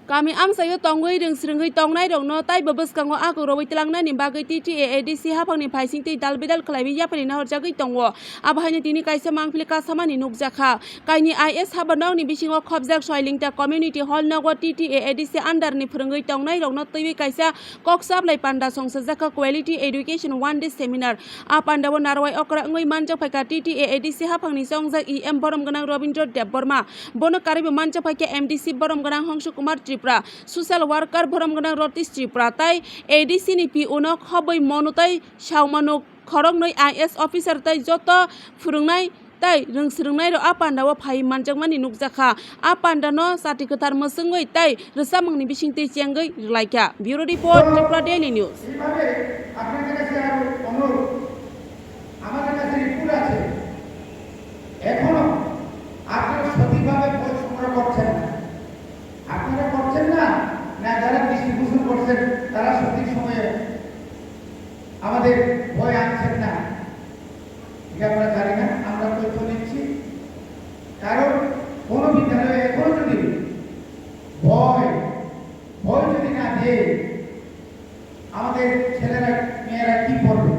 Kami sayo tongwei ring sringai tongnai rok no tai babaskango aku rowai telangna ni bagai TTA ADC hapangni phaising tei dalbedal khlaibi yapani nahorjagui tongo abhaini tini kaisa mangpili kasamani nukjakha kaini IS habanok ni bisingo khobjak soilingta community hall nogo TTA ADC under ni phwrwngui tongnai rok no teibi kaisa koksablai panda songsajaka quality education one day seminar a panda bo narwai okra ngui manjak phaika TTA ADC hapangni songjak EM borom ganang Robindra Dev Burma bono karibo manjak phaika MDC borom ganang Hongshu Kumar Social worker borom ganang Rotis Tripura tai ADC ni PO no khoboi monutai saumano khorok noi IS officer tai joto phurungnai tai rungsrungnai ro apanda o phai manjakmani nukjakha apanda no sati kathar mosungoi tai rsamangni bisingtei chengai rlaikya bureau report Tripura Daily News আপনাদের কাছে আর অনুরোধ আমাদের কাছে report আছে এখনো আপনারা সঠিকভাবে পরিচালনা করছেন না আপনারা করছেন না না যারা ডিস্ট্রিবিউশন করছেন তারা সঠিক সময়ে আমাদের বই আনছেন না এটা আমরা জানি না আমরা তথ্য নিচ্ছি কারণ কোন বিদ্যালয়ে এখনো যদি বই যদি না দেয় আমাদের ছেলেরা মেয়েরা কি পড়বে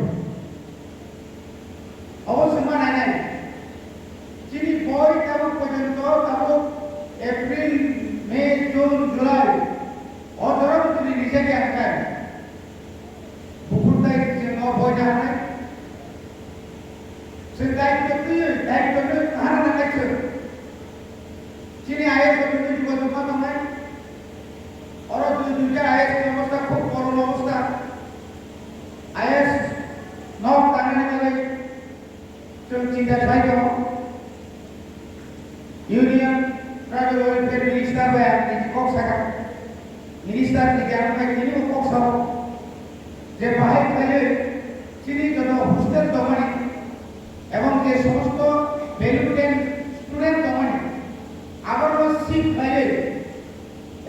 অবশ্যই মানা নাই যিনি বই তেমন পর্যন্ত তেমন এপ্রিল মে জুন জুলাই অধরম যদি নিজেকে আটকায় পুকুরটাই যে বই না হয় সে দায়িত্ব হারা না দেখছে যিনি আয়েস কথা নাই और दुईटा आईएएस की अवस्था खूब करुण अवस्था आईएएस नौ तांगने वाले जो चिंता भाई को यूनियन ट्राइबल वेलफेयर मिनिस्टर है निजी कॉक्स है मिनिस्टर की ज्ञान में किन्हीं को कॉक्स हो जे भाई पहले चिनी जो हॉस्टल दमनी एवं जे समस्त वेलुटेन स्टूडेंट दमनी आगर वो सीट पहले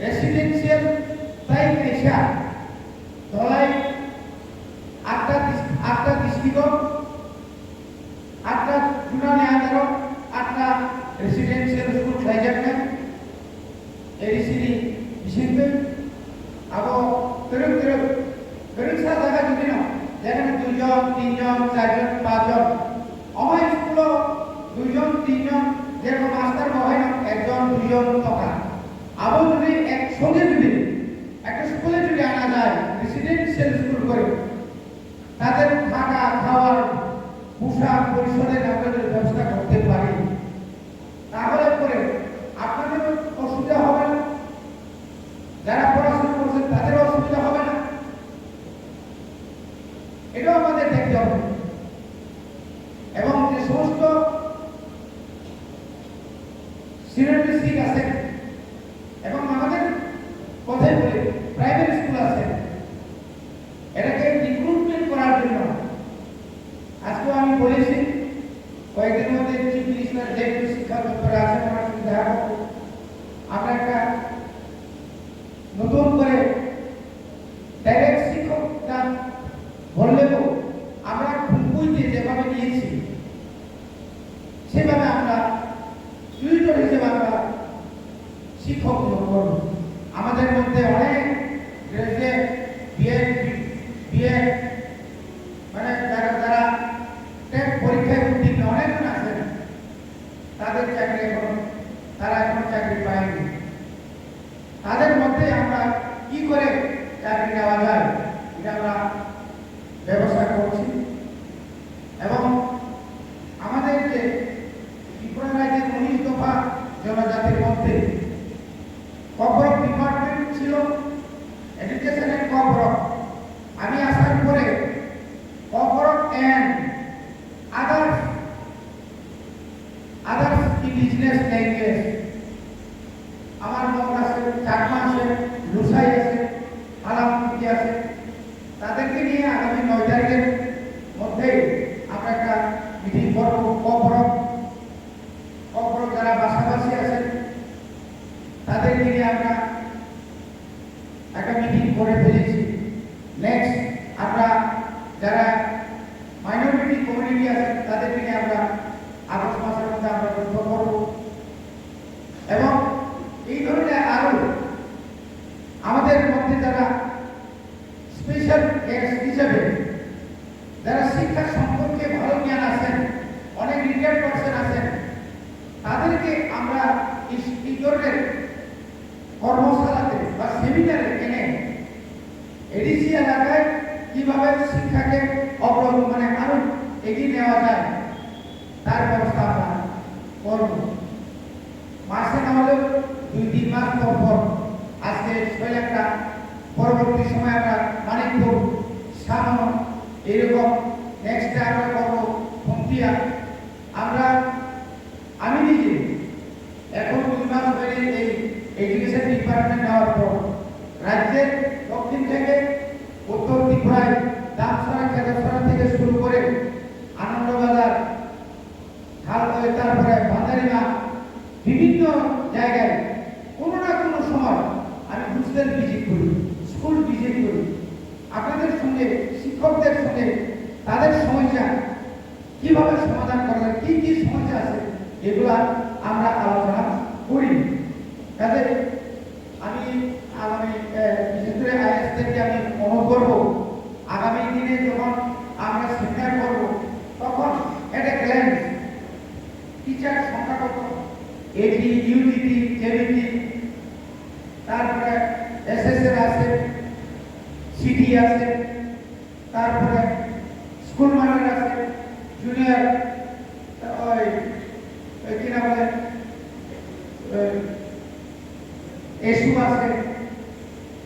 रेसिडेंशियल टाइप पेशा धलाई आठटा डिस्ट्रिक्ट आठटा जुनाने आधारो आठटा रेसिडेंशियल स्कूल खाइजाकना एडिसिनि बिसिंते आबो गरीब सा जागा जुदि न जेखाने 2 জন 3 জন 4 জন 5 জন अमाय स्कूलो 2 জন 3 জন जेरकम मास्टर बहाय न 1 জন 2 জন टका আবার যদি একসঙ্গে যদি একটা স্কুলে যদি আনা যায় রেসিডেন্সিয়াল স্কুল করে তাদের থাকা খাওয়ার পোশাক পরিচ্ছদের আমরা যদি ব্যবস্থা করতে পারি তাহলে পরে আপনাদের অসুবিধা হবে না যারা পড়াশোনা করছেন তাদের অসুবিধা হবে না এটাও আমাদের দেখতে হবে এবং যে সমস্ত সিনিয়র ডিস্ট্রিক্ট আছে এবং আমাদের কথাই বলি প্রাইভেট স্কুল আছে এটাকে রিক্রুটমেন্ট করার জন্য আজকে আমি বলেছি কয়েকদিনের মধ্যে চিফ মিনিস্টার যে শিক্ষা দপ্তরে আছেন আমার সঙ্গে দেখা করব আমরা একটা নতুন করে ডাইরেক্ট শিক্ষকটা বললেও আমরা খুঁজতে যেভাবে নিয়েছি সেভাবে আমরা টিউটর হিসেবে আমরা শিক্ষক নিয়োগ আমাদের মধ্যে অনেক গ্রাজুয়েট বিএ মানে যারা টেট পরীক্ষায় উত্তীর্ণ অনেকজন আছেন তাদের চাকরি তারা এখন চাকরি পায়নি তাদের মধ্যে আমরা কি করে চাকরি নেওয়া যায় এটা আমরা ব্যবস্থা করছি এবং আমাদের যে ত্রিপুরা রাজ্যের 19 দফা জনজাতির মধ্যে কবরক ডিপার্টমেন্ট ছিল এডুকেশনের কবরক আমি আসার পরে কবরক এন্ড আদার্স ইন্ডিজিনাস ল্যাঙ্গুয়েজ আমার মনে আছে চাকমা আছে লুসাই আছে আলামতি আছে তাদেরকে নিয়ে আগামী 9 তারিখের মধ্যে আমরা একটা মিটিং করব কবরক যারা বাসাবাসী আছেন তাদেরকে নিয়ে আমরা একটা মিটিং করে ফেলেছি নেক্সট আমরা যারা মাইনরিটি কমিউনিটি আছে তাদেরকে নিয়ে আমরা আগস্ট মাসের মধ্যে আমরা যুদ্ধ করব এবং এই ধরনের আরো হিসেবে যারা শিক্ষা সম্পর্কে ভালো জ্ঞান আছেন, অনেক রিটায়ার্ড পার্সন আছেন, তাদেরকে আমরা এই ধরনের কর্মশালাতে বা সেমিনারে এনে এডিসি এলাকায় কিভাবে শিক্ষাকে আরো এগিয়ে নেওয়া যায় তার ব্যবস্থা আমরা করব। মাসে না হলেও 2-3 মাস পর পর, আজকে একটা পরবর্তী সময় আমরা মানিকপুর, সামন, এরকম নেক্সট আমরা করবো ফন্টিয়া। আমি নিজে এখন 2 মাস ধরে এই এডুকেশন ডিপার্টমেন্ট নেওয়ার পর রাজ্যের দক্ষিণ থেকে উত্তর ত্রিপুরায় দামসরা, কেদারসরা থেকে শুরু করে আনন্দবাজার, তারপরে ভান্ডারিমা, বিভিন্ন জায়গায় কোনো না কোনো সময় আমি হোস্টেল ভিজিট করি, স্কুল ভিজিট করি, আপনাদের সঙ্গে, শিক্ষকদের সঙ্গে তাদের সমস্যা কিভাবে সমাধান করা যায়, কি কি সমস্যা আছে, এগুলো আমরা আলোচনা করি। তাদের আমি আগামী বিশেষ করে আইএসদেরকে আমি অনুরোধ করবো, আগামী দিনে যখন আমরা সেমিনার করবো তখন একটা গ্ল্যান্স টিচার সংখ্যা কত, এটি, ইউটিটি, জেবিটি, তারপরে এসএসএর আছে, সিটি আছে, তারপরে স্কুল মাস্টার আছে, জুনিয়র কি না বলে এসু আছে,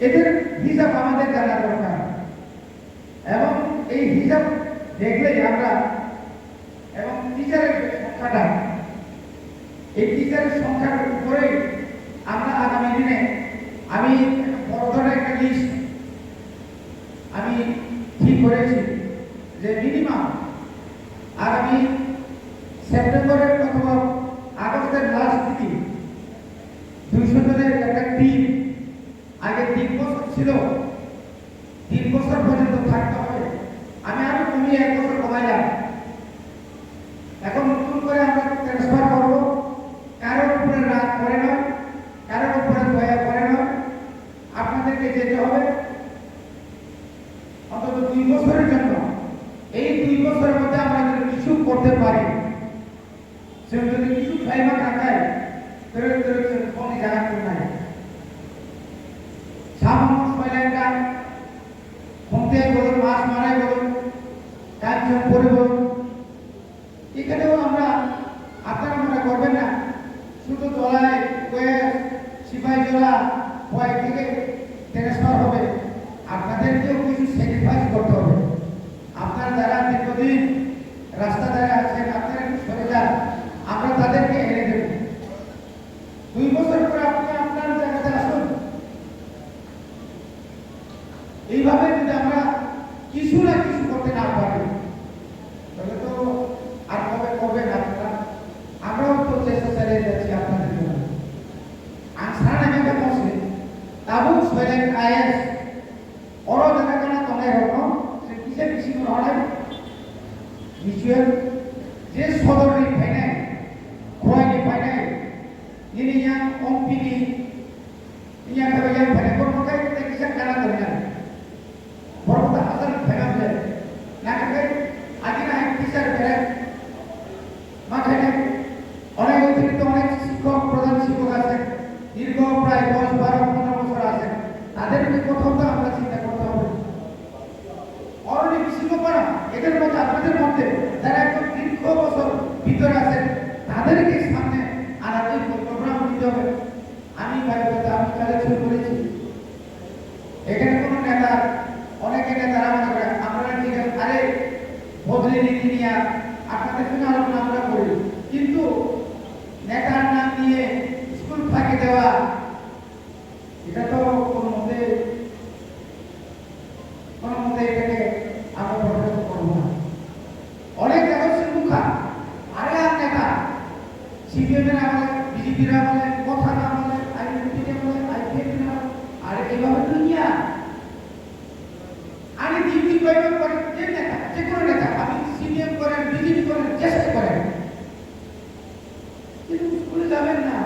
এদের হিসাব আমাদের জানা দরকার। এবং এই হিসাব দেখলেই আমরা, এবং টিচারের সংখ্যাটা, এই টিচারের সংখ্যার উপরে আমরা আগামী দিনে আমি বড় ধরনের একটা লিস্ট আমি ঠিক করেছি যে মিনিমাম আগামী সেপ্টেম্বরের অথবা আগস্টের লাস্ট দিকে 200 জনের একটা টিম, আগে 3 বছর ছিল, 3 বছর পর্যন্ত থাকতে হবে, আমি আরো কমিয়ে 1 বছর কমাইলাম। এখন নতুন করে আমরা ট্রান্সফার করবো, কারোর উপরে রাগ করে নয়, কারোর উপরে দয়া করে নয়, আপনাদেরকে যেতে হবে অন্তত 2 বছরের জন্য। এই 2 বছরের মধ্যে আমরা যদি কিছু করতে পারি, সে যদি কিছু ফাইবার রাখায় কোনো জায়গা নাই। সামান্য শৈলাইনটা ঘুমতে বলুন, মাছ মারাই বলুন, কাজজন করে বলুন, এখানেও আমরা, আপনারা মনে করবেন না শুধু দলায় সিপাহী জলা ভয় থেকে ট্রান্সফার হবে, আপনাদেরকেও কিছু স্যাক্রিফাইস করতে হবে। আপনারা যারা দীর্ঘদিন রাস্তা দ্বারা আছেন, আপনারা একটু সরে যান, আমরা তাদেরকে এনে দেব। 2 বছর পরে আপনি আপনার জায়গাতে আসুন। এইভাবে যদি আমরা কিছু না কিছু করতে না পারি, তাহলে তো আর কবে করবেন আপনারা? আমরাও তো চেষ্টা চালিয়ে যাচ্ছি আপনাদের জন্য। আনসার নামে বসে তাবুক সৈলেন আইএস অরো জায়গাটা তলে রকম সে কিসে বেশি হয় মিউচুয়াল যে সদরনি ফাইনাই খোয়াইনি ফাইনাই ini yang ompini yang kabayan ফাইনাই কোন মতে কিসে কানা করে বড় হাজার ফেরাম যায় না কাকে আগে না টিচার ফেরে মাথায় অনেক অতিরিক্ত অনেক শিক্ষক, প্রধান শিক্ষক আছে, দীর্ঘ প্রায় 10-12-15 বছর আছে, তাদেরকে কোথাও তো আমরা চিন্তা করতে হবে। অনেক শিক্ষকরা এদের মধ্যে, আপনাদের মধ্যে যারা একদম দীর্ঘ বছর ভিতরে আছেন, তাদেরকে সামনে আনার এই প্রোগ্রাম দিতে হবে। আমি কালেকশন করেছি, এখানে কোনো নেতা, অনেকে নেতারা মনে করে আপনারা ঠিক আছে, আরে বদলে নীতি নিয়ে আপনাদের সঙ্গে আলোচনা আমরা করি, কিন্তু নেতার নাম নিয়ে স্কুল ফাঁকি দেওয়া, এটা তো কোনো মতে এটাকে আমরা বরদাস্ত করবো না। অনেক কাগজের মুখা, আরে আর নেতা সিপিএমের আমলে, বিজেপির আমলে, কথা না বলে, আইপিএফ বলে, আইপিএফ না, আরে এইভাবে দুনিয়া আরে ডিউটি প্রয়োগ করে যে নেতা, যে কোনো নেতা, আপনি সিপিএম করেন, বিজেপি করেন, চেষ্টা করেন, কিন্তু স্কুলে যাবেন না।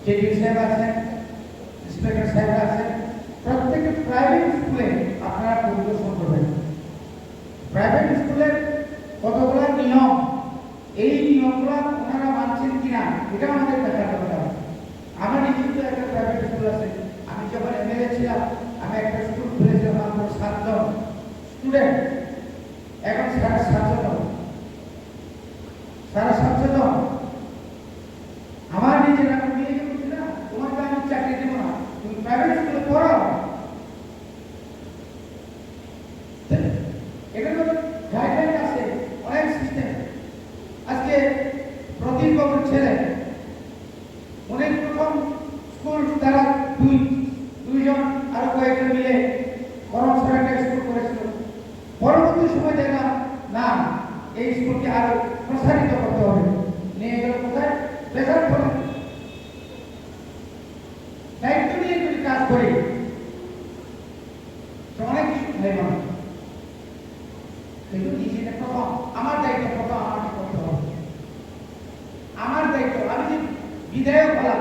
চেডি সাহেব আছেন, ইন্সপেক্টর সাহেব আছেন, প্রত্যেকটা প্রাইভেট স্কুলে আপনারা পরিদর্শন করবেন। প্রাইভেট স্কুলের কতগুলো নিয়ম, এই নিয়মগুলো ওনারা মানছেন কিনা এটা আমাদের দেখার দরকার। আমার নিজের তো একটা প্রাইভেট স্কুল আছে, আমি যখন এমএলএ ছিলাম আমি একটা স্কুল খুলেছিলাম, মাত্র 7 জন স্টুডেন্ট, এখন 750 জন, 750 জন। আমার নিজের আমি নিয়ে বলছি না, তোমাকে আমি চাকরি দেবো না, তুমি প্রাইভেট স্কুলে পড়াও। এটার মধ্যে গাইডলাইন আছে, অনেক সিস্টেম। আজকে প্রদীপ বাবুর ছেলে উনি প্রথম স্কুল তারা দুইজন আরো কয়েকজন মিলে করমসরা একটা স্কুল করেছিল। পরবর্তী সময় দেখলাম না, এই স্কুলকে আরো প্রসারিত করতে হবে, নিয়ে গেল কোথায়, প্রেসার ফোন। দায়িত্ব নিয়ে যদি কাজ করি তো অনেক কিছু হয় না, কিন্তু নিজেটা প্রথম আমার দায়িত্ব, প্রথম আমাকে করতে হবে। আমার দায়িত্ব, আমি যে বিধায়ক হলাম